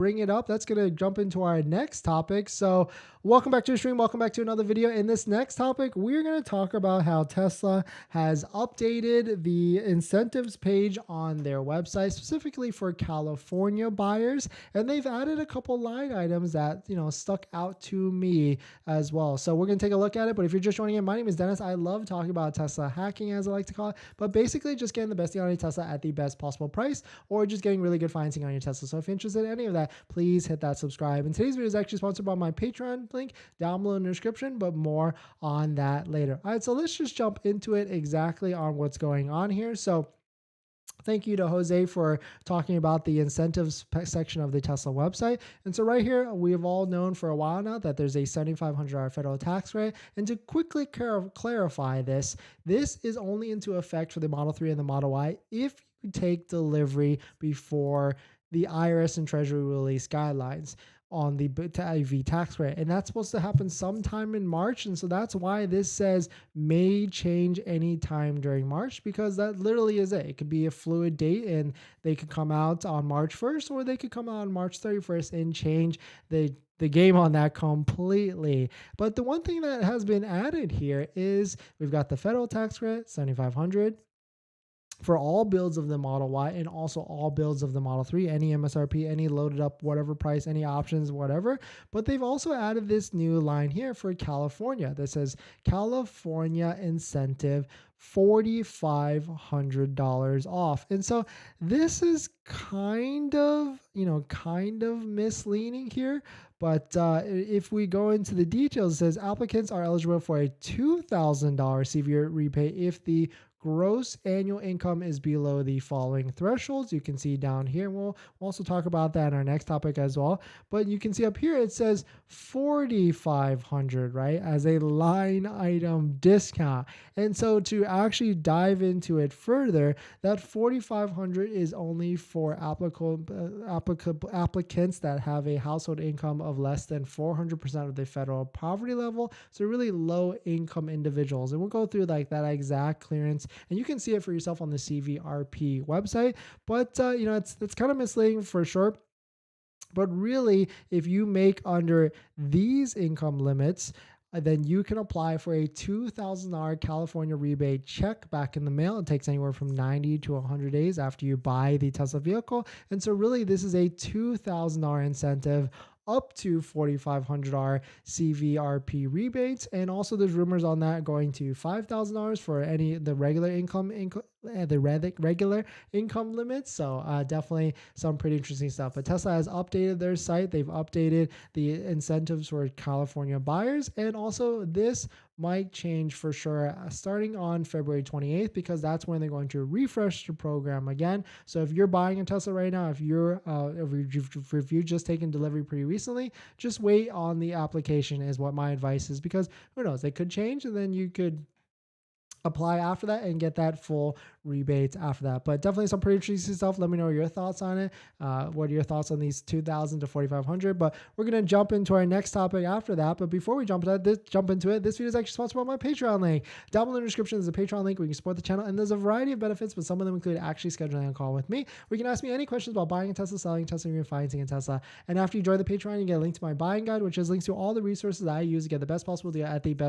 bring it up, that's going to jump into our next topic. So welcome back to the stream. Welcome back to another video. In this next topic, we're going to talk about how Tesla has updated the incentives page on their website, specifically for California buyers. And they've added a couple line items that, stuck out to me as well. So we're going to take a look at it. But if you're just joining in, my name is Dennis. I love talking about Tesla hacking, as I like to call it, but basically just getting the best deal on your Tesla at the best possible price, or just getting really good financing on your Tesla. So if you're interested in any of that, please hit that subscribe. And today's video is actually sponsored by my Patreon link down below in the description, but more on that later. All right, so let's just jump into it exactly on what's going on here. So thank you to Jose for talking about the incentives section of the Tesla website. And so right here, we've all known for a while now that there's a $7,500 federal tax credit. And to quickly clarify this, this is only into effect for the Model 3 and the Model Y if you take delivery before the IRS and Treasury release guidelines on the EV tax credit. And that's supposed to happen sometime in March. And so that's why this says may change anytime during March, because that literally is it. It could be a fluid date and they could come out on March 1st, or they could come out on March 31st and change the game on that completely. But the one thing that has been added here is we've got the federal tax credit, $7,500. For all builds of the Model Y and also all builds of the Model 3, any MSRP, any loaded up, whatever price, any options, whatever. But they've also added this new line here for California that says California incentive $4,500 off. And so this is kind of misleading here. But if we go into the details, it says applicants are eligible for a $2,000 CV rebate if the gross annual income is below the following thresholds. You can see down here. We'll also talk about that in our next topic as well. But you can see up here, it says $4,500, right, as a line item discount. And so to actually dive into it further, that $4,500 is only for applicants that have a household income of less than 400% of the federal poverty level. So really low income individuals. And we'll go through like that exact clearance, and you can see it for yourself on the CVRP website. But it's kind of misleading for sure. But really, if you make under these income limits, then you can apply for a $2,000 California rebate check back in the mail. It takes anywhere from 90 to 100 days after you buy the Tesla vehicle. And so really, this is a $2,000 incentive up to $4,500 CVRP rebates. And also there's rumors on that going to $5,000 for the regular income limits. So definitely some pretty interesting stuff. But Tesla has updated their site. They've updated the incentives for California buyers. And also this might change for sure starting on February 28th, because that's when they're going to refresh the program again. So if you're buying a Tesla right now, if you've just taken delivery pretty recently, just wait on the application is what my advice is, because who knows, they could change and then you could apply after that and get that full rebates after that. But definitely some pretty interesting stuff. Let me know your thoughts on it. What are your thoughts on these $2,000 to $4,500? But we're going to jump into our next topic after that. But before we jump into it, this video is actually sponsored by my Patreon link. Down below in the description is a Patreon link where you can support the channel, and there's a variety of benefits, but some of them include actually scheduling a call with me. We can ask me any questions about buying a Tesla, selling a Tesla, refinancing a Tesla. And after you join the Patreon, you get a link to my buying guide, which has links to all the resources that I use to get the best possible deal at the best